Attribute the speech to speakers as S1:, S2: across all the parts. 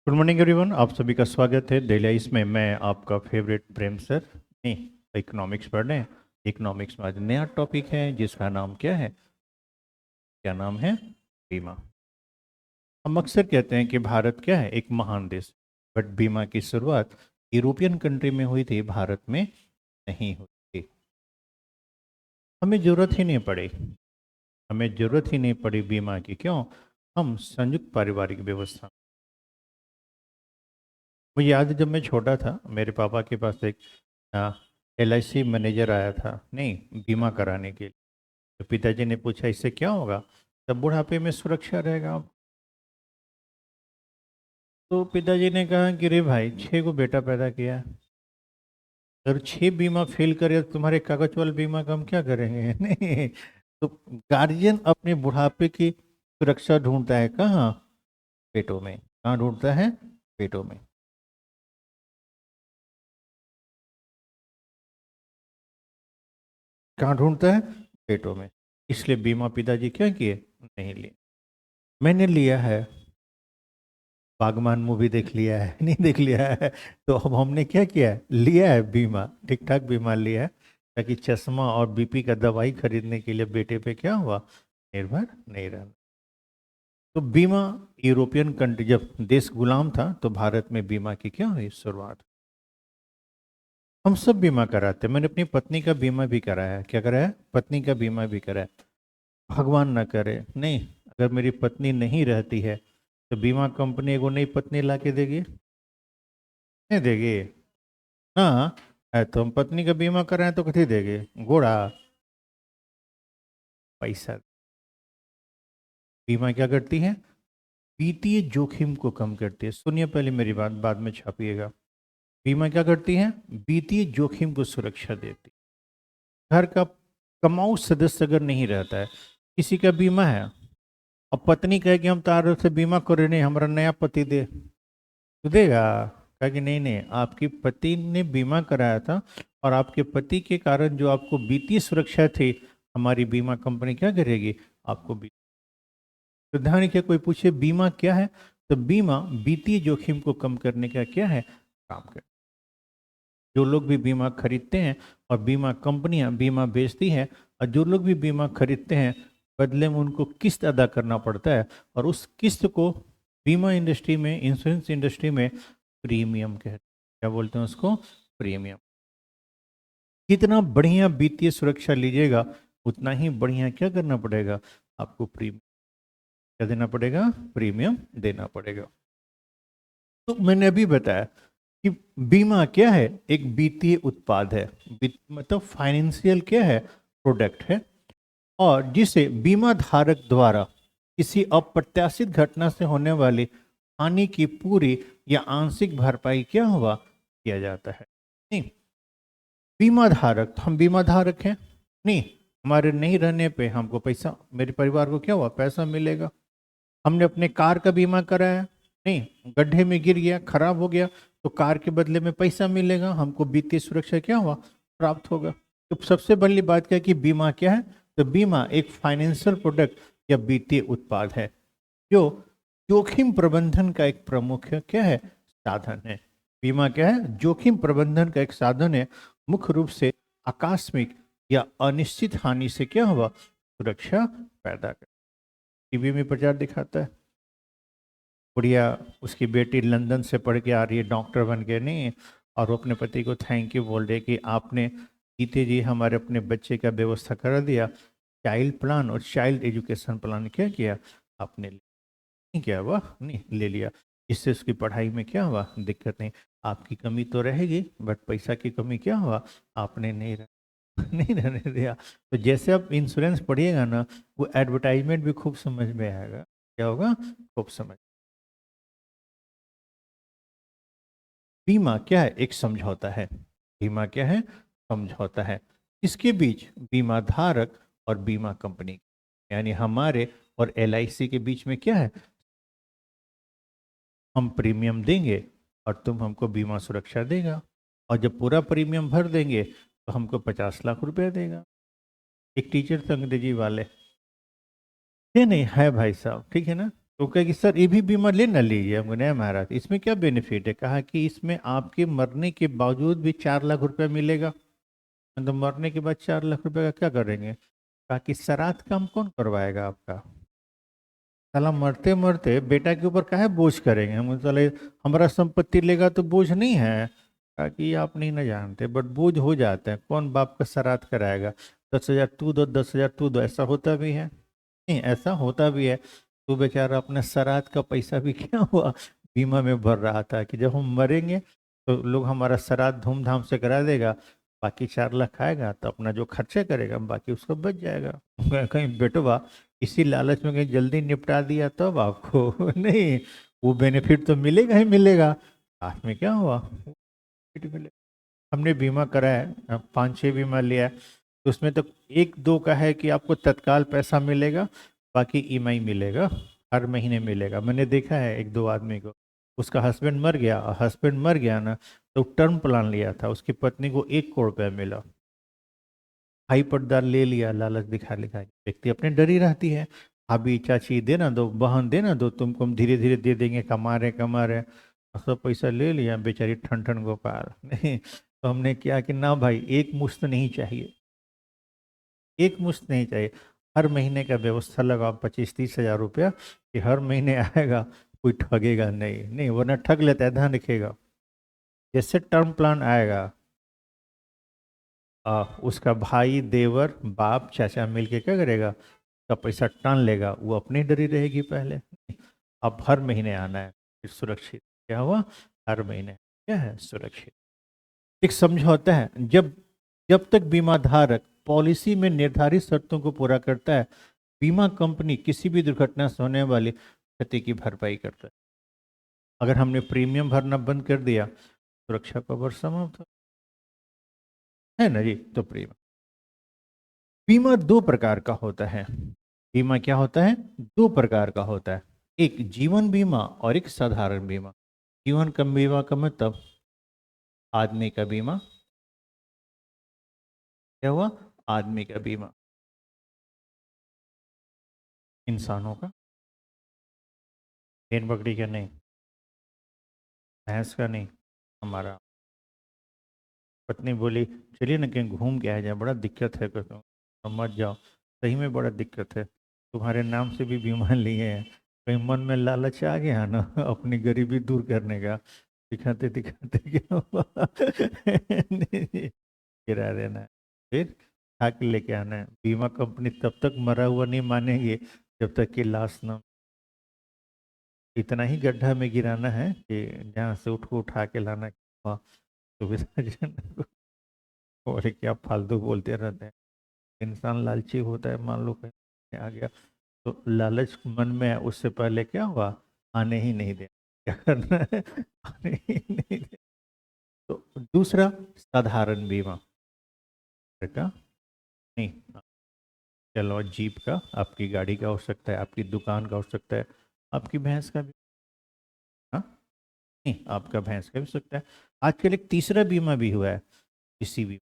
S1: Good morning everyone, आप सभी का स्वागत है डेली आइस में। मैं आपका फेवरेट प्रेम सर नहीं, इकोनॉमिक्स पढ़ रहे हैं। इकोनॉमिक्स में आज नया टॉपिक है जिसका नाम क्या है? क्या नाम है? बीमा। हम अक्सर कहते हैं कि भारत क्या है, एक महान देश। बट बीमा की शुरुआत यूरोपियन कंट्री में हुई थी, भारत में नहीं हुई थी। हमें जरूरत ही नहीं पड़ी, हमें जरूरत ही नहीं पड़ी बीमा की। क्यों? हम संयुक्त पारिवारिक व्यवस्था। मुझे याद है जब मैं छोटा था, मेरे पापा के पास एक LIC मैनेजर आया था, नहीं बीमा कराने के लिए। तो पिताजी ने पूछा इससे क्या होगा? तब बुढ़ापे में सुरक्षा रहेगा आप। तो पिताजी ने कहा कि रे भाई, 6 को बेटा पैदा किया है, अगर 6 बीमा फेल करे तो तुम्हारे कागज वाले बीमा का हम क्या करेंगे? नहीं। तो गार्जियन अपने बुढ़ापे की सुरक्षा ढूंढता है कहाँ? पेटों में। कहाँ ढूंढता है? पेटों में। कहाँ ढूंढता है? पेटों में। इसलिए बीमा पिताजी क्या किए? नहीं लिए। मैंने लिया है। बागबान मूवी देख लिया है? नहीं देख लिया है? तो अब हमने क्या किया है? लिया है बीमा, ठीक ठाक बीमा लिया है, ताकि चश्मा और BP का दवाई खरीदने के लिए बेटे पे क्या हुआ? निर्भर नहीं रहना। तो बीमा, यूरोपियन कंट्री जब देश गुलाम था तो भारत में बीमा की क्या हुई शुरुआत? हम सब बीमा कराते हैं। मैंने अपनी पत्नी का बीमा भी कराया है। क्या कराया? पत्नी का बीमा भी कराया। भगवान ना करे, नहीं, अगर मेरी पत्नी नहीं रहती है तो बीमा कंपनी एगो नई पत्नी ला के देगी? नहीं देगी ना। तो हम पत्नी का बीमा कराएं तो कथी देगी? घोड़ा? पैसा। बीमा क्या करती है? वित्तीय जोखिम को कम करती है। सुनिए पहले मेरी बात, बाद में छापिएगा। बीमा क्या करती है? वित्तीय जोखिम को सुरक्षा देती है। घर का कमाऊ सदस्य अगर नहीं रहता है, किसी का बीमा है, अब पत्नी कहे कि हम तार से बीमा करे, नहीं हमारा नया पति दे, तो देगा? कहा कि नहीं नहीं, आपकी पति ने बीमा कराया था और आपके पति के कारण जो आपको वित्तीय सुरक्षा थी, हमारी बीमा कंपनी क्या करेगी? आपको तो ध्यान रखिए, कोई पूछे बीमा क्या है, तो बीमा वित्तीय जोखिम को कम करने का क्या है? काम कर। जो लोग भी बीमा खरीदते हैं और बीमा कंपनियां बीमा बेचती हैं, और जो लोग भी बीमा खरीदते हैं, बदले में उनको किस्त अदा करना पड़ता है, और उस किस्त को बीमा इंडस्ट्री में, इंश्योरेंस इंडस्ट्री में प्रीमियम कहते हैं। क्या बोलते हैं उसको? प्रीमियम। जितना बढ़िया वित्तीय सुरक्षा लीजिएगा, उतना ही बढ़िया क्या करना पड़ेगा? आपको प्रीमियम क्या देना पड़ेगा? प्रीमियम देना पड़ेगा। तो मैंने अभी बताया कि बीमा क्या है? एक वित्तीय उत्पाद है। मतलब फाइनेंशियल क्या है? प्रोडक्ट है। और जिसे बीमा धारक द्वारा किसी अप्रत्याशित घटना से होने वाली हानि की पूरी या आंशिक भरपाई क्या हुआ? किया जाता है। नहीं, बीमा धारक, हम बीमा धारक हैं, नहीं, हमारे नहीं रहने पे हमको पैसा, मेरे परिवार को क्या हुआ? पैसा मिलेगा। हमने अपने कार का बीमा कराया, नहीं, गड्ढे में गिर गया, खराब हो गया, तो कार के बदले में पैसा मिलेगा, हमको वित्तीय सुरक्षा क्या हुआ? प्राप्त होगा। तो सबसे बड़ी बात क्या है कि बीमा क्या है? तो बीमा एक फाइनेंशियल प्रोडक्ट या वित्तीय उत्पाद है जो जोखिम प्रबंधन का एक प्रमुख क्या है? साधन है। बीमा क्या है? जोखिम प्रबंधन का एक साधन है। मुख्य रूप से आकस्मिक या अनिश्चित हानि से क्या हुआ? सुरक्षा पैदा कर। टीवी में प्रचार दिखाता है, बुढ़िया, उसकी बेटी लंदन से पढ़ के आ रही है डॉक्टर बन के, नहीं, और वो अपने पति को थैंक यू बोल रहे कि आपने जीते जी हमारे अपने बच्चे का व्यवस्था कर दिया। चाइल्ड प्लान और चाइल्ड एजुकेशन प्लान क्या किया आपने? नहीं किया हुआ, नहीं ले लिया। इससे उसकी पढ़ाई में क्या हुआ? दिक्कत नहीं। आपकी कमी तो रहेगी, बट पैसा की कमी क्या हुआ? आपने नहीं नहीं रहने दिया। तो जैसे आप इंश्योरेंस पढ़िएगा ना, वो एडवर्टाइजमेंट भी खूब समझ में आएगा। क्या होगा? खूब समझ। बीमा क्या है? एक समझौता है। बीमा क्या है? समझौता है। इसके बीच बीमा धारक और बीमा कंपनी, यानी हमारे और LIC के बीच में क्या है? हम प्रीमियम देंगे और तुम हमको बीमा सुरक्षा देगा, और जब पूरा प्रीमियम भर देंगे तो हमको 50 लाख रुपया देगा। एक टीचर थे अंग्रेजी वाले, ये नहीं है भाई साहब, ठीक है ना? तो कहे कि सर ये भी बीमा लेना लीजिए। हमको नहीं महाराज, इसमें क्या बेनिफिट है? कहा कि इसमें आपके मरने के बावजूद भी 4 लाख रुपया मिलेगा। तो मरने के बाद 4 लाख रुपए का क्या करेंगे? कहा कि श्राद्ध काम कौन करवाएगा आपका? साला मरते मरते बेटा के ऊपर काहे बोझ करेंगे? हम साले हमारा संपत्ति लेगा तो बोझ नहीं है। कहा कि आप नहीं ना जानते, बट बोझ हो जाते हैं। कौन बाप का श्राद्ध कराएगा? 10,000 तू दो, 10,000 तू दो, ऐसा होता भी है? नहीं, ऐसा होता भी है। तो बेचारा अपने श्राद्ध का पैसा भी क्या हुआ, बीमा में भर रहा था कि जब हम मरेंगे तो लोग हमारा श्राद्ध धूमधाम से करा देगा, बाकी 4 लाख आएगा तो अपना जो खर्चा करेगा बाकी उसका बच जाएगा। कहीं बेटवा इसी लालच में कहीं जल्दी निपटा दिया तब आपको नहीं, वो बेनिफिट तो मिलेगा ही मिलेगा। लास्ट में क्या हुआ, बेनिफिट मिलेगा। हमने बीमा कराया, 5-6 बीमा लिया है, तो उसमें तो 1-2 का है कि आपको तत्काल पैसा मिलेगा, बाकी ईएमआई मिलेगा, हर महीने मिलेगा। मैंने देखा है 1-2 आदमी को, उसका हस्बैंड मर गया, और हस्बैंड मर गया ना तो टर्म प्लान लिया था, उसकी पत्नी को 1 करोड़ रुपया मिला। भाई पट्टदार ले लिया, लालच दिखा लिखा के। व्यक्ति अपने डरी रहती है, भाभी चाची देना दो, बहन देना दो, तुमको हम धीरे धीरे दे देंगे, कमा रहे, और सब पैसा ले लिया बेचारी ठन ठन गोपाल नहीं। तो हमने क्या कि ना भाई, एक मुश्त नहीं चाहिए, एक मुश्त नहीं चाहिए, हर महीने का व्यवस्था लगाओ 25-30 हज़ार रुपया कि हर महीने आएगा, कोई ठगेगा नहीं, नहीं वरना ठग लेता है, ध्यान रखिएगा। जैसे टर्म प्लान आएगा, उसका भाई देवर बाप चाचा मिलके क्या करेगा, उसका पैसा टान लेगा, वो अपनी डरी रहेगी पहले। अब हर महीने आना है, फिर सुरक्षित। क्या हुआ, हर महीने क्या है, सुरक्षित। एक समझौता है, जब जब तक बीमा धारक पॉलिसी में निर्धारित शर्तों को पूरा करता है, बीमा कंपनी किसी भी दुर्घटना से होने वाली क्षति की भरपाई करता है। अगर हमने प्रीमियम भरना बंद कर दिया, सुरक्षा कवर समाप्त है ना जी। तो प्रीमियम, बीमा 2 प्रकार का होता है। बीमा क्या होता है, 2 प्रकार का होता है, एक जीवन बीमा और एक साधारण बीमा। जीवन का बीमा का मतलब आदमी का बीमा, क्या हुआ, आदमी का बीमा, इंसानों का, भेड़ बकरी का नहीं, भैंस का नहीं, हमारा। पत्नी बोली चलिए ना कहीं घूम के आ जाए, बड़ा दिक्कत है, कहता हूँ मत जाओ, सही में बड़ा दिक्कत है, तुम्हारे नाम से भी बीमा लिए हैं, कहीं मन में लालच आ गया ना अपनी गरीबी दूर करने का, दिखाते दिखाते क्या हुआ गिरा देना है, फिर उठा के लेके आना है। बीमा कंपनी तब तक मरा हुआ नहीं मानेंगे जब तक कि लाश ना, इतना ही गड्ढा में गिराना है कि जहाँ से उठ को उठा के लाना हुआ सुविधाजनक। और क्या फालतू बोलते रहते हैं, इंसान लालची होता है, मान लो कहीं आ गया तो लालच मन में है, उससे पहले क्या हुआ, आने ही नहीं दे, क्या करना है आने ही नहीं दे। तो दूसरा साधारण बीमा का नहीं, चलो जीप का, आपकी गाड़ी का हो सकता है, आपकी दुकान का हो सकता है, आपकी भैंस का भी, हाँ नहीं आपका भैंस का भी हो सकता है। आजकल एक तीसरा बीमा भी हुआ है, किसी भी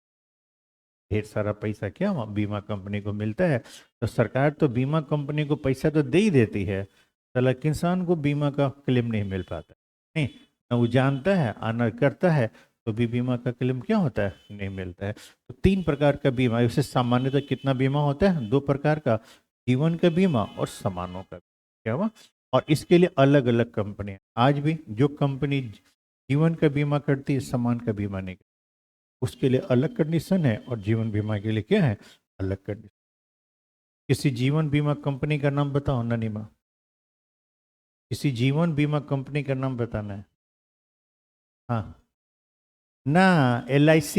S1: ढेर सारा पैसा क्या वहाँ बीमा कंपनी को मिलता है। तो सरकार तो बीमा कंपनी को पैसा तो दे ही देती है, साला किसान को बीमा का क्लेम नहीं मिल पाता, नहीं ना वो जानता है, आना करता है, तो भी बीमा का क्लेम क्या होता है, नहीं मिलता है। तो 3 प्रकार का बीमा, इससे सामान्यतः कितना बीमा होता है, 2 प्रकार का, जीवन का बीमा और सामानों का, क्या हुआ। और इसके लिए अलग अलग कंपनियां, आज भी जो कंपनी जीवन का बीमा करती है, सामान का बीमा नहीं करती, उसके लिए अलग कंडीशन है, और जीवन बीमा के लिए क्या है, अलग कंडीशन। किसी जीवन बीमा कंपनी का नाम बताओ ननीमा, किसी जीवन बीमा कंपनी का नाम बताना है। हाँ ना, LIC,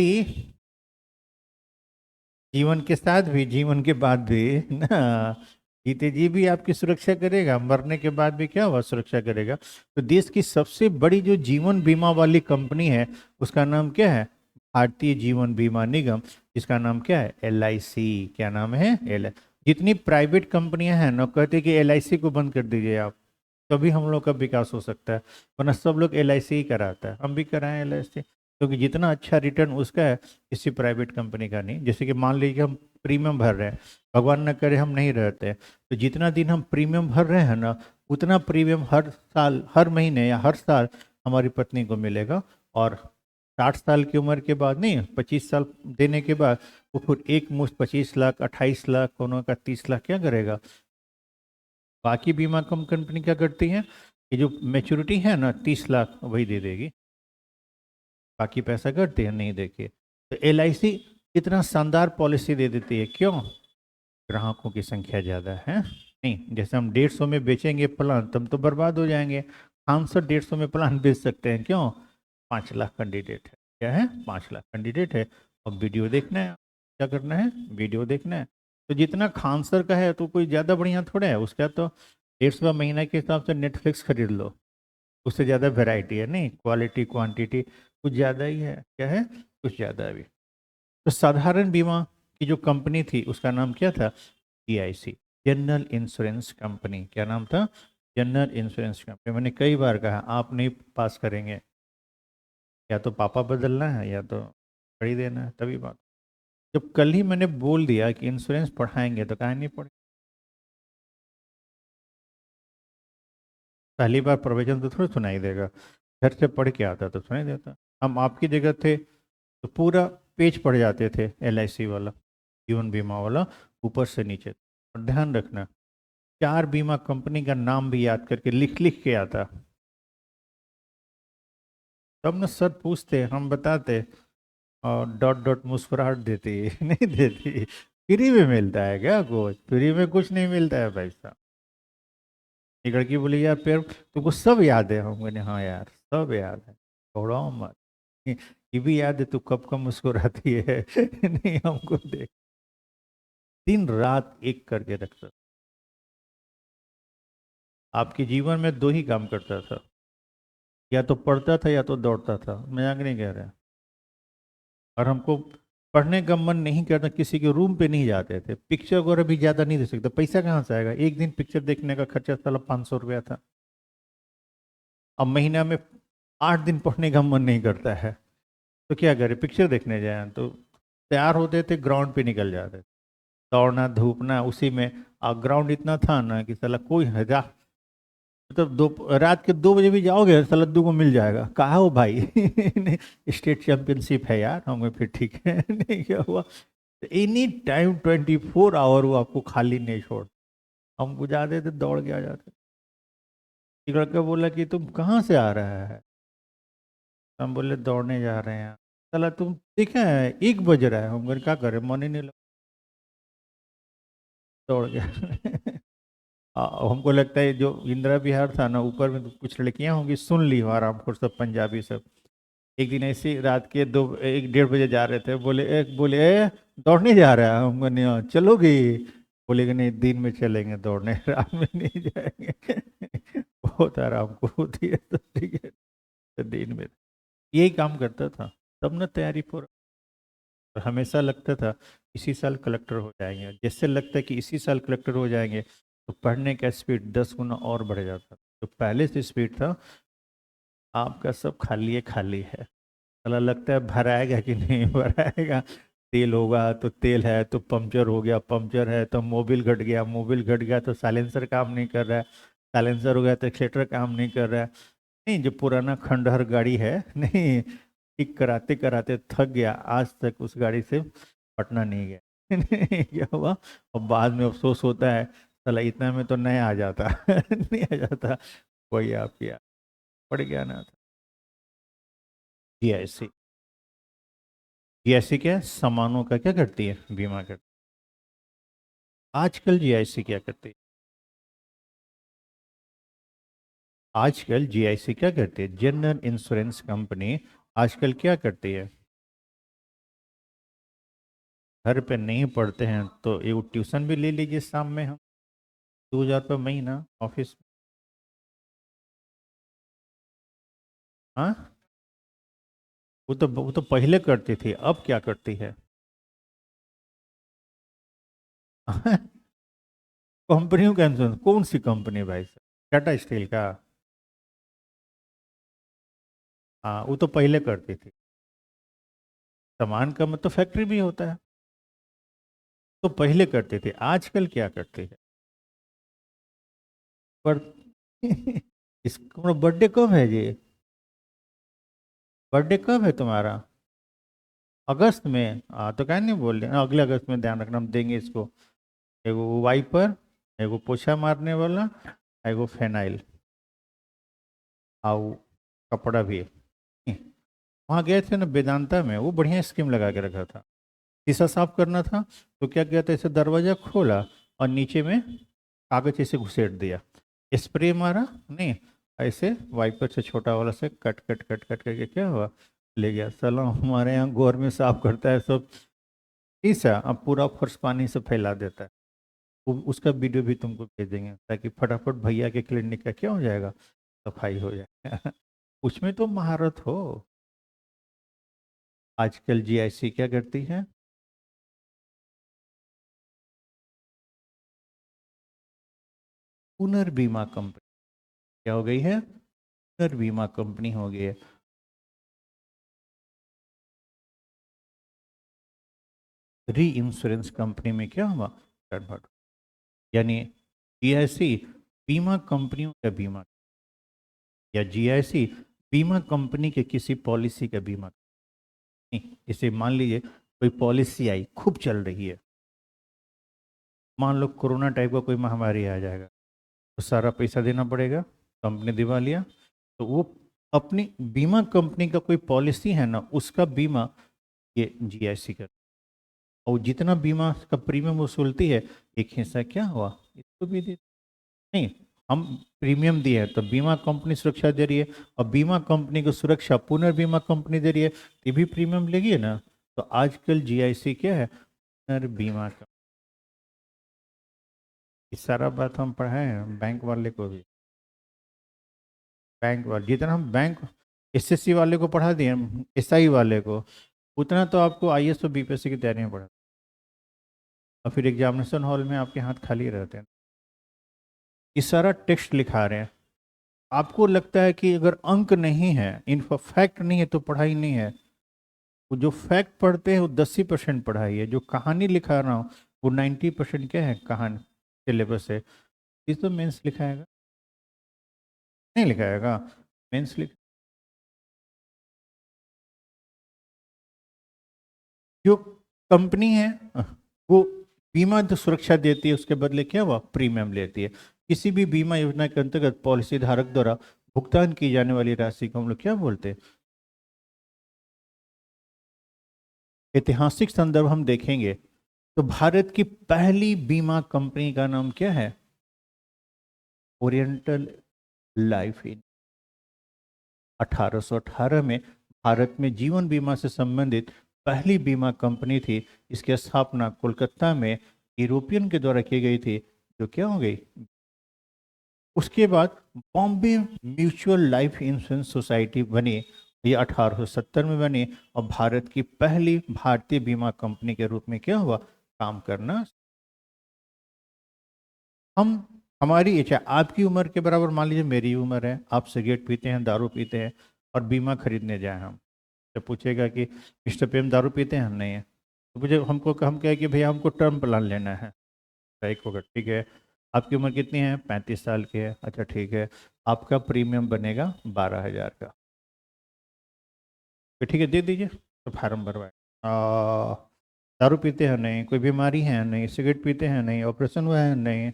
S1: जीवन के साथ भी जीवन के बाद भी ना, जीते जी भी आपकी सुरक्षा करेगा, मरने के बाद भी क्या हुआ, सुरक्षा करेगा। तो देश की सबसे बड़ी जो जीवन बीमा वाली कंपनी है, उसका नाम क्या है, भारतीय जीवन बीमा निगम, जिसका नाम क्या है, LIC। क्या नाम है, एल। जितनी प्राइवेट कंपनियां हैं ना, कहते हैं कि LIC को बंद कर दीजिए आप, तभी हम लोग का विकास हो सकता है, वरना सब लोग LIC ही कराता है, हम भी कराएं LIC, क्योंकि जितना अच्छा रिटर्न उसका है, किसी प्राइवेट कंपनी का नहीं। जैसे कि मान लीजिए हम प्रीमियम भर रहे हैं, भगवान न करे हम नहीं रहते हैं, तो जितना दिन हम प्रीमियम भर रहे हैं ना, उतना प्रीमियम हर साल, हर महीने या हर साल हमारी पत्नी को मिलेगा। और 60 साल की उम्र के बाद नहीं, 25 साल देने के बाद वो फिर एक मुश्त 25 लाख, 28 लाख, कोनो का 30 लाख क्या करेगा। बाकी बीमा कंपनी क्या करती है कि जो मेच्योरिटी है ना 30 लाख वही दे देगी, बाकी पैसा करते हैं नहीं देके। तो LIC कितना शानदार पॉलिसी दे देती है, क्यों? ग्राहकों की संख्या ज़्यादा है। नहीं, जैसे हम 150 में बेचेंगे प्लान, तब तो बर्बाद हो जाएंगे। हम सब 150 में प्लान बेच सकते हैं, क्यों? 5 लाख कैंडिडेट है, क्या है, 5 लाख कैंडिडेट है। और वीडियो देखना है, क्या करना है, वीडियो देखना है। तो जितना खान सर का है तो कोई ज़्यादा बढ़िया थोड़ा है, उसका तो 150 महीना के हिसाब से नेटफ्लिक्स खरीद लो, उससे ज़्यादा वैरायटी है। नहीं, क्वालिटी क्वांटिटी कुछ ज़्यादा ही है, क्या है, कुछ ज़्यादा भी। तो साधारण बीमा की जो कंपनी थी उसका नाम क्या था, GIC, जनरल इंश्योरेंस कंपनी। क्या नाम था, जनरल इंश्योरेंस कंपनी। मैंने कई बार कहा आप नहीं पास करेंगे, या तो पापा बदलना है या तो खड़ी देना है, तभी बात। जब कल ही मैंने बोल दिया कि इंश्योरेंस पढ़ाएंगे तो कहा नहीं पढ़े। पहली बार प्रवचन तो थोड़ी सुनाई देगा, घर से पढ़ के आता तो सुनाई देता। हम आपकी जगह थे तो पूरा पेज पढ़ जाते थे, LIC वाला, जीवन बीमा वाला, ऊपर से नीचे। और ध्यान रखना, 4 बीमा कंपनी का नाम भी याद करके लिख लिख के आता, तब न सर पूछते, हम बताते, और डॉट डॉट मुस्कुराहट देती नहीं देती। फ्री में मिलता है क्या कुछ? फ्री में कुछ नहीं मिलता है भाई साहब। एक लड़की बोली यार फिर तुमको सब याद है? हम बोले हाँ यार सब याद है, छोड़ो मत। ये भी याद है तू कब कब मुस्कुराती है। नहीं, हमको देख, दिन रात एक करके रखता। आपके जीवन में 2 ही काम करता था, या तो पढ़ता था या तो दौड़ता था, मजाक नहीं कह रहा। और हमको पढ़ने का मन नहीं करता, किसी के रूम पे नहीं जाते थे। पिक्चर वगैरह भी ज़्यादा नहीं दे सकते, पैसा कहाँ से आएगा? एक दिन पिक्चर देखने का खर्चा साला 500 रुपया था। अब महीना में 8 दिन पढ़ने का मन नहीं करता है, तो क्या करें, पिक्चर देखने जाए। तो तैयार होते थे, ग्राउंड पे निकल जाते थे, दौड़ना धूपना उसी में। और ग्राउंड इतना था ना कि साला कोई हजार, मतलब दो रात के 2 बजे भी जाओगे साला 2 को मिल जाएगा। कहा हो भाई? नहीं, स्टेट चैंपियनशिप है यार। हम फिर ठीक है। नहीं, क्या हुआ, एनी टाइम 24 आवर वो आपको खाली नहीं छोड़। हम जाते थे, दौड़ के आ जाते। एक लड़का बोला कि तुम कहाँ से आ रहा है? हम बोले दौड़ने जा रहे हैं। साला तुम देखा है 1 बज रहा है, हम बोले क्या करें, मन ही नहीं लगा, दौड़ गया। हमको लगता है जो इंदिरा विहार था ना, ऊपर में तो कुछ लड़कियां होंगी, सुन ली आरामखोर सब, पंजाबी सब। एक दिन ऐसे ही रात के 1-1:30 बजे जा रहे थे, बोले दौड़ने जा रहा है? हम बोले नहीं, चलोगी? बोले कि नहीं, दिन में चलेंगे दौड़ने, रात में नहीं जाएंगे। बहुत आराम को होती है, तो ठीक है, तो दिन में यही काम करता था। तब ना तैयारी पूरा, और हमेशा लगता था इसी साल कलेक्टर हो जाएंगे। जैसे लगता है कि इसी साल कलेक्टर हो जाएंगे, तो पढ़ने का स्पीड 10 गुना और बढ़ जाता। जो पहले से स्पीड था, आपका सब खाली है, खाली है। साला लगता है भराएगा कि नहीं भराएगा। तेल होगा तो तेल है, तो पंक्चर हो गया, पंक्चर है तो मोबिल घट गया, मोबिल घट गया तो साइलेंसर काम नहीं कर रहा है, साइलेंसर हो गया तो एक्सीलेटर काम नहीं कर रहा है। नहीं, जो पुराना खंडहर गाड़ी है, नहीं, ठीक कराते कराते थक गया, आज तक उस गाड़ी से पटना नहीं गया। नहीं, क्या हुआ? और बाद में अफसोस होता है, साला इतना में तो नया आ जाता। नहीं आ जाता, वही आप किया, पड़ गया ना था। GIC, GIC क्या है? सामानों का क्या करती है, बीमा करती है। आजकल GIC क्या करती है? आजकल GIC क्या करती है, जनरल इंश्योरेंस कंपनी आजकल क्या करती है? घर पे नहीं पढ़ते हैं तो ये ट्यूशन भी ले लीजिए शाम में, हम 2,000 रुपये महीना ऑफिस। हाँ, वो तो पहले करती थी, अब क्या करती है? कंपनियों का इंश्योरेंस? कौन सी कंपनी भाई साहब? टाटा स्टील का? हाँ, वो तो पहले करती थी। सामान का मतलब फैक्ट्री भी होता है, तो पहले करते थे, आजकल क्या करते हैं? पर इसका बर्थडे कब है जी? बर्थडे कब है तुम्हारा? अगस्त में? तो क्या नहीं बोल रहे, अगले अगस्त में ध्यान रखना, हम देंगे इसको। एगो वाइपर, एगो पोछा मारने वाला, एगो फेनाइल, आओ कपड़ा भी। वहाँ गए थे ना वेदांता में, वो बढ़िया स्कीम लगा के रखा था। शीशा साफ करना था तो क्या किया था, इसे दरवाजा खोला और नीचे में कागज ऐसे घुसेड़ दिया, स्प्रे मारा नहीं, ऐसे वाइपर से छोटा वाला से कट कट कट कट करके क्या हुआ, ले गया। साला हमारे यहाँ गोर में साफ करता है सब शीशा, अब पूरा फर्श पानी से फैला देता है। उसका वीडियो भी तुमको भेज देंगे ताकि फटाफट भैया के क्लिनिक का क्या हो जाएगा, सफाई हो जाएगा। उसमें तो महारत हो। आजकल जीआईसी क्या करती है, पुनर्बीमा कंपनी क्या हो गई है, पुनर्बीमा कंपनी हो गई है। री इंश्योरेंस कंपनी में क्या हुआ, कन्वर्ट, यानी जीआईसी बीमा कंपनियों का बीमा, या जीआईसी बीमा कंपनी के किसी पॉलिसी का बीमा नहीं। इसे मान लीजिए कोई पॉलिसी आई खूब चल रही है, मान लो कोरोना टाइप का कोई महामारी आ जाएगा, तो सारा पैसा देना पड़ेगा, कंपनी दिवालिया, तो वो अपनी बीमा कंपनी का कोई पॉलिसी है ना, उसका बीमा ये जीआईसी का, और जितना बीमा का प्रीमियम वसूलती है, एक हिस्सा क्या हुआ इसको भी दे। नहीं, हम प्रीमियम दिए हैं तो बीमा कंपनी सुरक्षा दे रही है, और बीमा कंपनी को सुरक्षा पुनर्बीमा कंपनी दे रही है, ये भी प्रीमियम लेगी ना। तो आजकल जीआईसी क्या है, पुनर्बीमा का। ये सारा बात हम पढ़ाए हैं बैंक वाले को भी, बैंक वाले जितना हम बैंक एसएससी वाले को पढ़ा दिए, एसआई वाले को, उतना तो आपको आईएएस और बीपीएससी की तैयारी में पढ़ा, और फिर एग्जामिनेशन हॉल में आपके हाथ खाली रहते हैं। ये सारा टेक्स्ट लिखा रहे हैं, आपको लगता है कि अगर अंक नहीं है, इनफा फैक्ट नहीं है तो पढ़ाई नहीं है। वो जो फैक्ट पढ़ते हैं वो 10% पढ़ाई है, जो कहानी लिखा रहा हूँ वो 90% क्या है, कहानी सिलेबस है। इस तो मेंस लिखाएगा, नहीं लिखाएगा, मेंस लिख, जो कंपनी है वो बीमा जो सुरक्षा देती है उसके बदले क्या हुआ, प्रीमियम लेती है। किसी भी बीमा योजना के अंतर्गत पॉलिसी धारक द्वारा भुगतान की जाने वाली राशि को हम लोग क्या बोलते हैं, ऐतिहासिक संदर्भ हम देखेंगे तो भारत की पहली बीमा कंपनी का नाम क्या है, ओरिएंटल लाइफ इन। 1818 में भारत में जीवन बीमा से संबंधित पहली बीमा कंपनी थी। इसकी स्थापना कोलकाता में यूरोपियन के द्वारा की गई थी, जो क्या हो गई, उसके बाद Bombay mutual life insurance society बनी, ये 1870 में बनी, और भारत की पहली भारतीय बीमा कंपनी के रूप में क्या हुआ, काम करना। हम हमारी इच्छा, आपकी उम्र के बराबर मान लीजिए मेरी उम्र है, आप सिगरेट पीते हैं, दारू पीते हैं, और बीमा खरीदने जाए हम, तो पूछेगा कि मिस्टर प्रेम दारू पीते हैं, हम नहीं है, तो मुझे हमको हम कहे कि भैया हमको टर्म प्लान लेना है, एक होगा ठीक है। आपकी उम्र कितनी है, 35 साल की है, अच्छा ठीक है, आपका प्रीमियम बनेगा 12,000 का, तो ठीक है दे दीजिए, तो फार्म भरवाए। दारू पीते हैं नहीं, कोई बीमारी है नहीं, सिगरेट पीते हैं नहीं, ऑपरेशन हुआ है नहीं,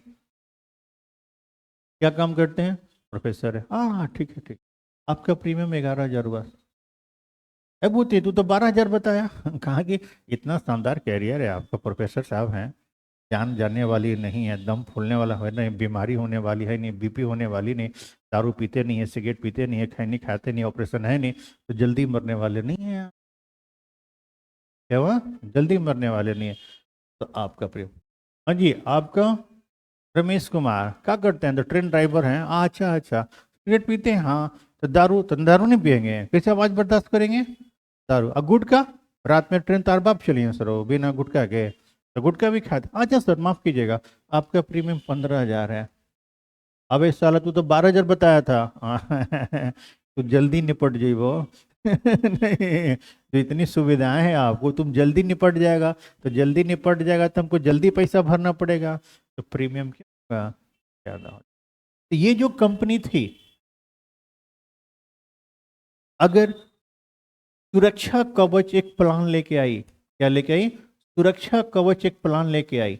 S1: क्या काम करते हैं, प्रोफेसर है, हाँ ठीक है ठीक, आपका प्रीमियम 11,000 हुआ। अब वो तू तो 12,000 बताया। कहा कि इतना शानदार कैरियर है आपका, प्रोफेसर साहब हैं, जान जाने वाली नहीं है, दम फूलने वाला है नहीं, बीमारी होने वाली है नहीं, बीपी होने वाली नहीं, दारू पीते नहीं है, सिगरेट पीते नहीं है, खैनी खाते नहीं, ऑपरेशन है नहीं, तो जल्दी मरने वाले नहीं है आप। क्या हुआ, जल्दी मरने वाले नहीं है, तो आपका प्रिय, हाँ जी आपका रमेश कुमार क्या करते हैं, तो ट्रेन ड्राइवर हैं, अच्छा अच्छा, सिगरेट पीते हैं हाँ, तो दारू नहीं पियेंगे, कैसे आवाज बर्दाश्त करेंगे, दारू। और गुटखा, रात में ट्रेन तार बाप चली है सर, वो बिना गुटखा के, तो गुटखा भी खाते, अच्छा सर माफ कीजिएगा, आपका प्रीमियम 15,000 है। अबे साला तू तो 12,000 बताया था। तू जल्दी निपट जाइबो। नहीं, तो इतनी सुविधाएं हैं आपको, तुम जल्दी निपट जाएगा, तो जल्दी निपट जाएगा तो हमको जल्दी पैसा भरना पड़ेगा, तो प्रीमियम क्या होगा, ज्यादा हो। तो ये जो कंपनी थी, अगर सुरक्षा कवच एक प्लान लेके आई, क्या लेके आई? सुरक्षा कवच एक प्लान लेके आई।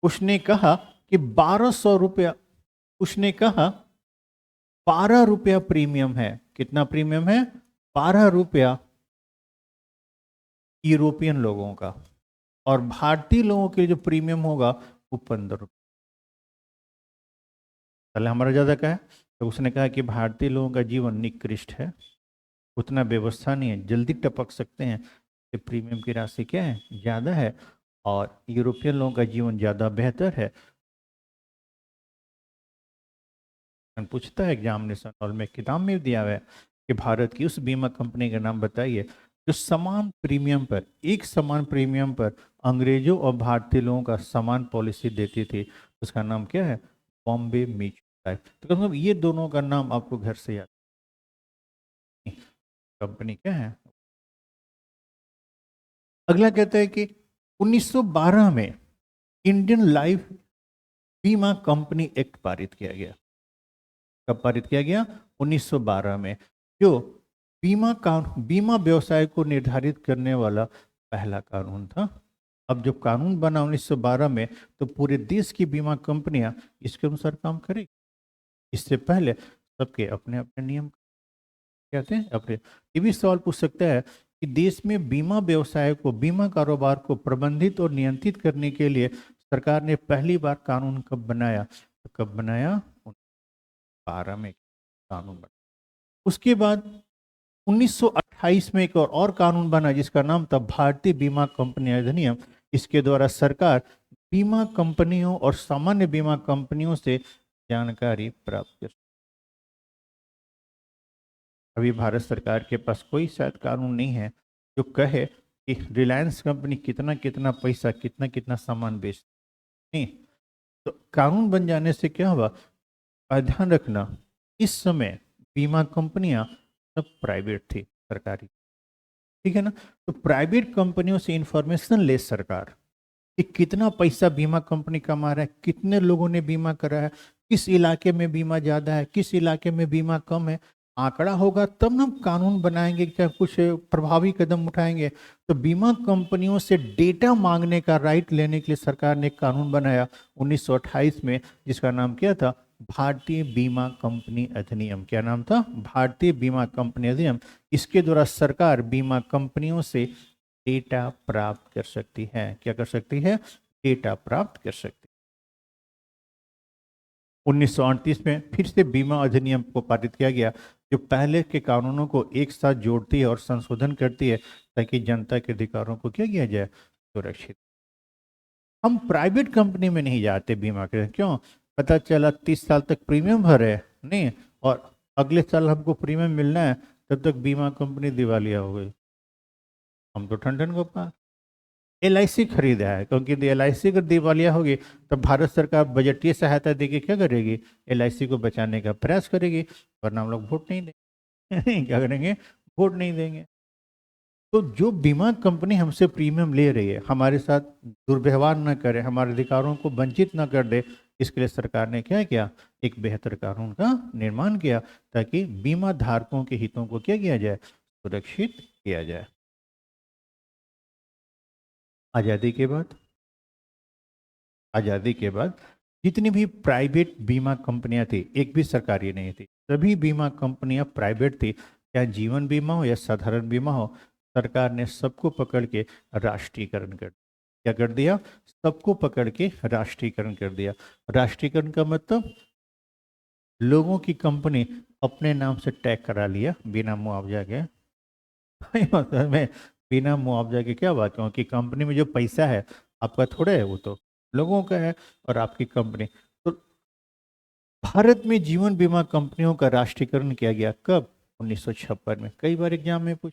S1: उसने कहा कि 1200 रुपया, उसने कहा 12 रुपया प्रीमियम है। कितना प्रीमियम है? 12 रुपया यूरोपियन लोगों का, और भारतीय लोगों के लिए जो प्रीमियम होगा वो 15 रुपये। पहले हमारा ज्यादा का है, तो उसने कहा कि भारतीय लोगों का जीवन निकृष्ट है, उतना व्यवस्था नहीं है, जल्दी टपक सकते हैं, कि प्रीमियम की राशि क्या है? ज़्यादा है, और यूरोपियन लोगों का जीवन ज़्यादा बेहतर है। पूछता है एग्जामिनेशन हॉल में, किताब में भी दिया हुआ है कि भारत की उस बीमा कंपनी का नाम बताइए जो समान प्रीमियम पर, एक समान प्रीमियम पर अंग्रेजों और भारतीय लोगों का समान पॉलिसी देती थी। उसका नाम क्या है? Bombay mutual life. तो मतलब ये दोनों का नाम आपको घर से याद, कंपनी क्या है। अगला कहता है कि 1912 में इंडियन लाइफ बीमा कंपनी एक्ट पारित किया गया। कब पारित किया गया? 1912 में, जो बीमा व्यवसाय को निर्धारित करने वाला पहला कानून था। अब जब कानून बना 1912 में, तो पूरे देश की बीमा कंपनियां इसके अनुसार काम करेगी। इससे पहले सबके अपने अपने नियम कहते हैं अपने। ये भी सवाल पूछ सकता है कि देश में बीमा व्यवसाय को, बीमा कारोबार को प्रबंधित और नियंत्रित करने के लिए सरकार ने पहली बार कानून कब बनाया? तो कब बनाया? 12 में कानून बना। उसके बाद 1928 में एक और कानून बना जिसका नाम था भारतीय बीमा कंपनी अधिनियम। इसके द्वारा सरकार बीमा कंपनियों और सामान्य बीमा कंपनियों से जानकारी प्राप्त कर। अभी भारत सरकार के पास कोई शायद कानून नहीं है जो कहे कि रिलायंस कंपनी कितना कितना पैसा, कितना कितना सामान बेचती। नहीं, तो कानून बन जाने से क्या हुआ? ध्यान रखना, इस समय बीमा कंपनियां सब प्राइवेट थी, सरकारी, ठीक है ना। तो प्राइवेट कंपनियों से इंफॉर्मेशन ले सरकार कि कितना पैसा बीमा कंपनी कमा रहा है, कितने लोगों ने बीमा करा है, किस इलाके में बीमा ज़्यादा है, किस इलाके में बीमा कम है। आंकड़ा होगा तब ना हम कानून बनाएंगे, क्या कुछ प्रभावी कदम उठाएंगे। तो बीमा कंपनियों से डेटा मांगने का राइट लेने के लिए सरकार ने एक कानून बनाया 1928 में, जिसका नाम क्या था? भारतीय बीमा कंपनी अधिनियम। क्या नाम था? भारतीय बीमा कंपनी अधिनियम। इसके द्वारा सरकार बीमा कंपनियों से डेटा प्राप्त कर सकती है। क्या कर सकती है? डेटा प्राप्त कर सकती है। 1938 में फिर से बीमा अधिनियम को पारित किया गया, जो पहले के कानूनों को एक साथ जोड़ती है और संशोधन करती है, ताकि जनता के अधिकारों को क्या किया जाए? सुरक्षित। हम प्राइवेट कंपनी में नहीं जाते बीमा के, क्यों? पता चला 30 साल तक प्रीमियम भरे नहीं, और अगले साल हमको प्रीमियम मिलना है, तब तक बीमा कंपनी दिवालिया हो गई। हम तो ठंडन गोपाल। LIC खरीदा है, क्योंकि LIC अगर दिवालिया होगी तो भारत सरकार बजटीय सहायता देके क्या करेगी? LIC को बचाने का प्रयास करेगी, वरना हम लोग वोट नहीं देंगे। क्या करेंगे? वोट नहीं देंगे। तो जो बीमा कंपनी हमसे प्रीमियम ले रही है, हमारे साथ दुर्व्यवहार न करे, हमारे अधिकारों को वंचित न कर दे, इसके लिए सरकार ने क्या किया? एक बेहतर कानून का निर्माण किया, ताकि बीमा धारकों के हितों को क्या किया जाए? सुरक्षित किया जाए। आज़ादी के बाद, आज़ादी के बाद जितनी भी प्राइवेट बीमा कंपनियां थी, एक भी सरकारी नहीं थी, सभी बीमा कंपनियां प्राइवेट थी। चाहे जीवन बीमा हो या साधारण बीमा हो, सरकार ने सबको पकड़ के राष्ट्रीयकरण कर, क्या कर दिया? सबको पकड़ के राष्ट्रीयकरण कर दिया। राष्ट्रीयकरण का मतलब लोगों की कंपनी अपने नाम से टैग करा लिया बिना मुआवजा के। मतलब में बिना मुआवजा के क्या बात, क्योंकि कंपनी में जो पैसा है आपका थोड़ा है, वो तो लोगों का है, और आपकी कंपनी। तो भारत में जीवन बीमा कंपनियों का राष्ट्रीयकरण किया गया कब? 1956 में। कई बार एग्जाम में पूछ,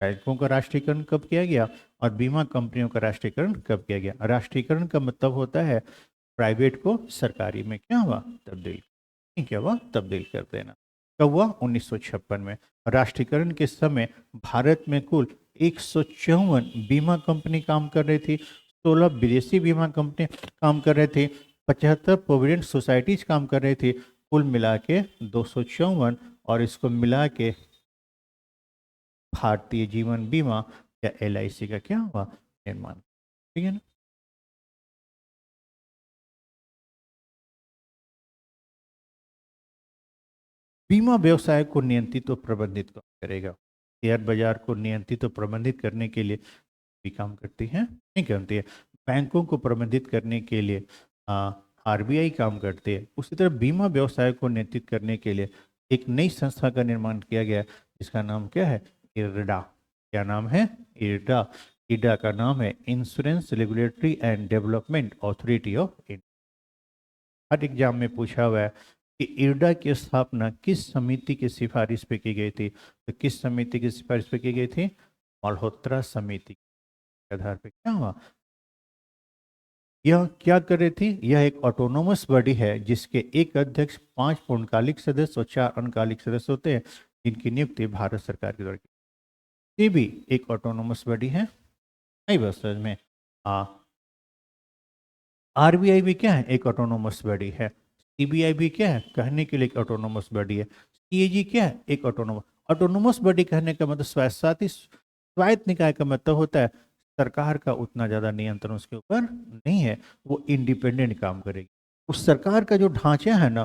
S1: बैंकों का राष्ट्रीयकरण कब किया गया और बीमा कंपनियों का राष्ट्रीयकरण कब किया गया? राष्ट्रीयकरण का मतलब होता है प्राइवेट को सरकारी में क्या हुआ? तब्दील। क्या हुआ? तब्दील कर देना। कब हुआ? 1956 में। राष्ट्रीयकरण के समय भारत में कुल 154 बीमा कंपनी काम कर रही थी, 16 विदेशी बीमा कंपनी काम कर रहे थे, 75 प्रोविडेंट सोसाइटीज काम कर रही थी, कुल मिला के 254, और इसको मिला के भारतीय जीवन बीमा या LIC का क्या हुआ, निर्माण। ठीक है ना। बीमा व्यवसाय को नियंत्रित और प्रबंधित कौन करेगा? शेयर बाजार को नियंत्रित और प्रबंधित करने के लिए भी काम करती है, नहीं करती है। बैंकों को प्रबंधित करने के लिए RBI काम करती है। उसी तरह बीमा व्यवसाय को नियंत्रित करने के लिए एक नई संस्था का निर्माण किया गया है, जिसका नाम क्या है, इरडा। क्या नाम है, इरडा। इरडा का नाम है insurance regulatory and development authority of India. Her exam में पूछा हुआ है कि इरडा की स्थापना किस समिति की सिफारिश पे की गई थी? तो किस समिति की सिफारिश पे की गई थी? मल्होत्रा समिति के आधार पे क्या हुआ। यह क्या कर रही थी? यह एक ऑटोनोमस बॉडी है जिसके एक अध्यक्ष, 5 पूर्णकालिक सदस्य और 4 अनकालिक सदस्य होते हैं, जिनकी नियुक्ति भारत सरकार के द्वारा की। ये भी एक ऑटोनोमस बॉडी है, नहीं बस समझ में। RBI भी क्या है, एक ऑटोनोमस बॉडी है। CBI भी क्या है, कहने के लिए एक ऑटोनोमस बॉडी है। CAG क्या है, एक ऑटोनोमस। ऑटोनोमस बॉडी कहने का मतलब स्वायत्त निकाय का मतलब होता है सरकार का उतना ज्यादा नियंत्रण उसके ऊपर नहीं है, वो इंडिपेंडेंट काम करेगी। उस सरकार का जो ढांचा है ना,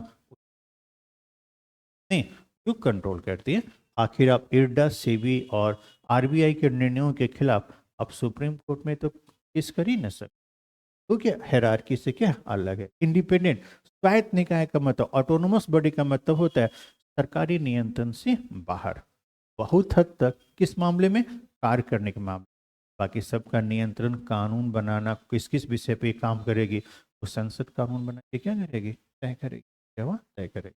S1: नहीं, जो कंट्रोल करती है। आखिर आप इरडा, सेबी और RBI के निर्णयों के खिलाफ आप सुप्रीम कोर्ट में तो केस कर ही न सकते। तो क्या हायरार्की से क्या अलग है, इंडिपेंडेंट। स्वायत्त निकाय का मतलब, ऑटोनोमस बॉडी का मतलब होता है सरकारी नियंत्रण से बाहर, बहुत हद तक। किस मामले में? कार्य करने के मामले। बाकी सबका नियंत्रण, कानून बनाना, किस किस विषय पे काम करेगी, वो संसद कानून बना के क्या करेगी, तय करेगी। क्या हुआ, तय करेगी।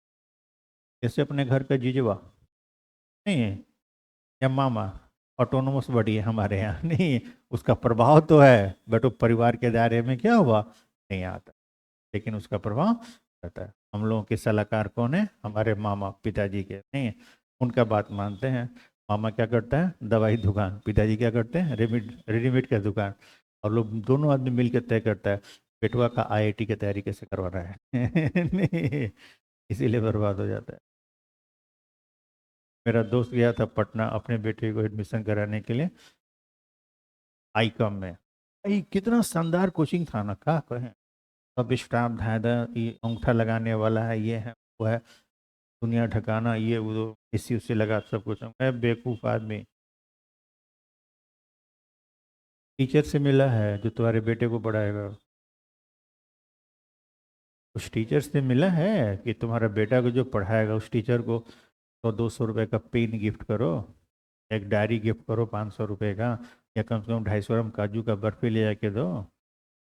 S1: जैसे अपने घर का जीजवा नहीं है या मामा, ऑटोनोमस बॉडी है हमारे यहाँ, नहीं, उसका प्रभाव तो है, बट वो परिवार के दायरे में क्या हुआ, नहीं आता, लेकिन उसका प्रभाव रहता है। हम लोगों के सलाहकार कौन है, हमारे मामा, पिताजी के, नहीं, उनका बात मानते हैं। मामा क्या करता है, दवाई दुकान, पिताजी क्या करते हैं, रेडीमेड का दुकान। और लोग दोनों आदमी मिलकर तय करता है बेटवा का IIT की तैयारी कैसे करवाना है नहीं, इसीलिए बर्बाद हो जाता है। मेरा दोस्त गया था पटना अपने बेटे को एडमिशन कराने के लिए, ICOM में। भाई कितना शानदार कोचिंग था ना, क्या कहें। सब स्टाफ धाधा, ये अंगूठा लगाने वाला है, ये है वो है, दुनिया ढकाना, ये वो, इसी उसी लगा सब कुछ। मैं बेवकूफ़ आदमी। टीचर से मिला है जो तुम्हारे बेटे को पढ़ाएगा? उस टीचर से मिला है कि तुम्हारा बेटा को जो पढ़ाएगा उस टीचर को 100-200 रुपए का पेन गिफ्ट करो, एक डायरी गिफ्ट करो 500 रुपए का, या कम से कम 250 ग्राम काजू का बर्फी ले जाके दो,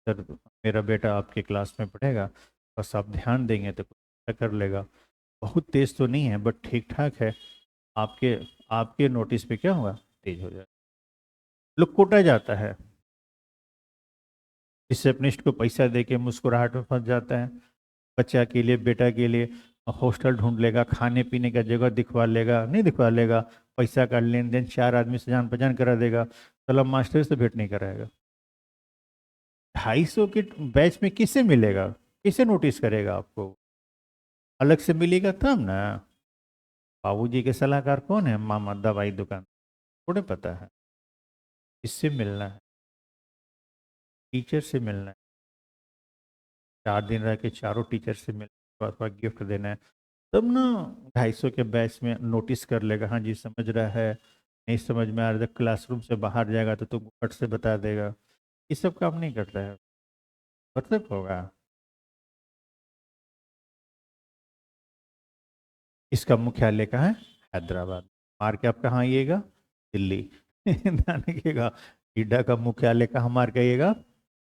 S1: सर मेरा बेटा आपके क्लास में पढ़ेगा, बस आप ध्यान देंगे तो कुछ अच्छा कर लेगा। बहुत तेज तो नहीं है बट ठीक ठाक है। आपके आपके नोटिस पे क्या हुआ, तेज हो जाए। लोग कोटा जाता है, रिसेप्शनिस्ट को पैसा दे के मुस्कुराहट में फंस जाता है। बच्चा के लिए, बेटा के लिए हॉस्टल ढूंढ लेगा, खाने पीने का जगह दिखवा लेगा, नहीं दिखवा लेगा, पैसा का लेन देन 4 आदमी से जान पहचान करा देगा, चलो मास्टर से भेंट नहीं कराएगा। 250 के बैच में किसे मिलेगा, किसे नोटिस करेगा आपको? अलग से मिलेगा तब ना। बाबूजी के सलाहकार कौन है, मामा दवाई दुकान, थोड़े पता है। इससे मिलना है, टीचर से मिलना है, 4 दिन रह के चारों टीचर से मिलना, थोड़ा गिफ्ट देना है, तब ना 250 के बैच में नोटिस कर लेगा, हाँ जी समझ रहा है, नहीं समझ में आ रहा है क्लासरूम से बाहर जाएगा तो तुम फट से बता देगा। ये सब काम नहीं करता है, मतलब होगा। इसका मुख्यालय कहाँ है, हैदराबाद। मार के आप कहाँ आइएगा, दिल्ली ध्यान रखिएगा। ईडा का मुख्यालय कहाँ मार के आइएगा,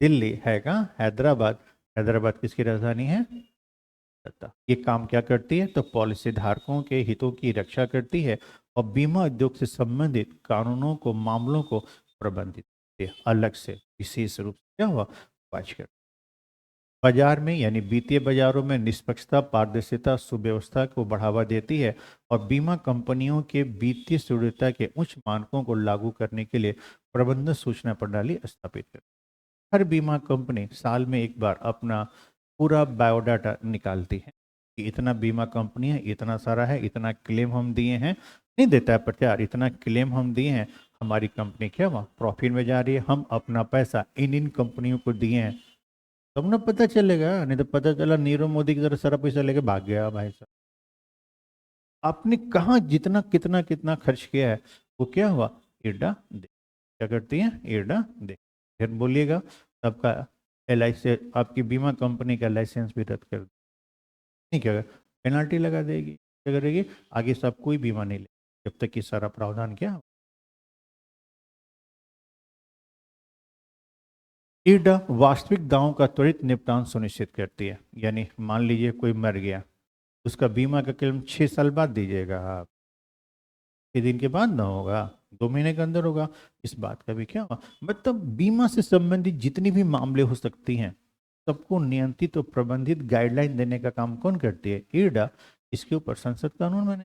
S1: दिल्ली है कहाँ, हैदराबाद। हैदराबाद किसकी राजधानी है, कलकत्ता। ये काम क्या करती है, तो पॉलिसी धारकों के हितों की रक्षा करती है और बीमा उद्योग से संबंधित कानूनों को, मामलों को प्रबंधित करती है, अलग से विशेष रूप से क्या हुआ, वाच कर। बाजार में यानी वित्तीय बाजारों में निष्पक्षता, पारदर्शिता, सुव्यवस्था को बढ़ावा देती है और बीमा कंपनियों के वित्तीय सुदृढ़ता के उच्च मानकों को लागू करने के लिए प्रबंधन सूचना प्रणाली स्थापित करती है। हर बीमा कंपनी साल में एक बार अपना पूरा बायोडाटा निकालती है कि इतना बीमा कंपनी है, इतना सारा है, इतना क्लेम हम दिए हैं, नहीं देता है प्रचार, इतना क्लेम हम दिए हैं, हमारी कंपनी क्या हुआ प्रॉफिट में जा रही है, हम अपना पैसा इन इन कंपनियों को दिए हैं, तब ना पता चलेगा। नहीं तो पता चला नीरव मोदी की तरह सारा पैसा लेके भाग गया भाई साहब। आपने कहाँ जितना कितना कितना खर्च किया है वो क्या हुआ, इर्डा दे। क्या करती है, इर्डा दे। फिर बोलिएगा सबका एल से आपकी बीमा कंपनी का लाइसेंस भी रद्द कर, नहीं क्या पेनाल्टी लगा देगी, क्या करेगी, आगे से आप कोई बीमा नहीं ले जब तक कि सारा प्रावधान क्या। इर्डा वास्तविक दावों का त्वरित निपटान सुनिश्चित करती है, यानी मान लीजिए कोई मर गया, उसका बीमा का क्लेम 6 साल बाद दीजिएगा आप, 6 दिन के बाद ना होगा, 2 महीने के अंदर होगा, इस बात का भी क्या होगा। मतलब बीमा से संबंधित जितनी भी मामले हो सकती हैं सबको नियंत्रित और प्रबंधित गाइडलाइन देने का काम कौन करती है, इर्डा। इसके ऊपर संसद कानून बने।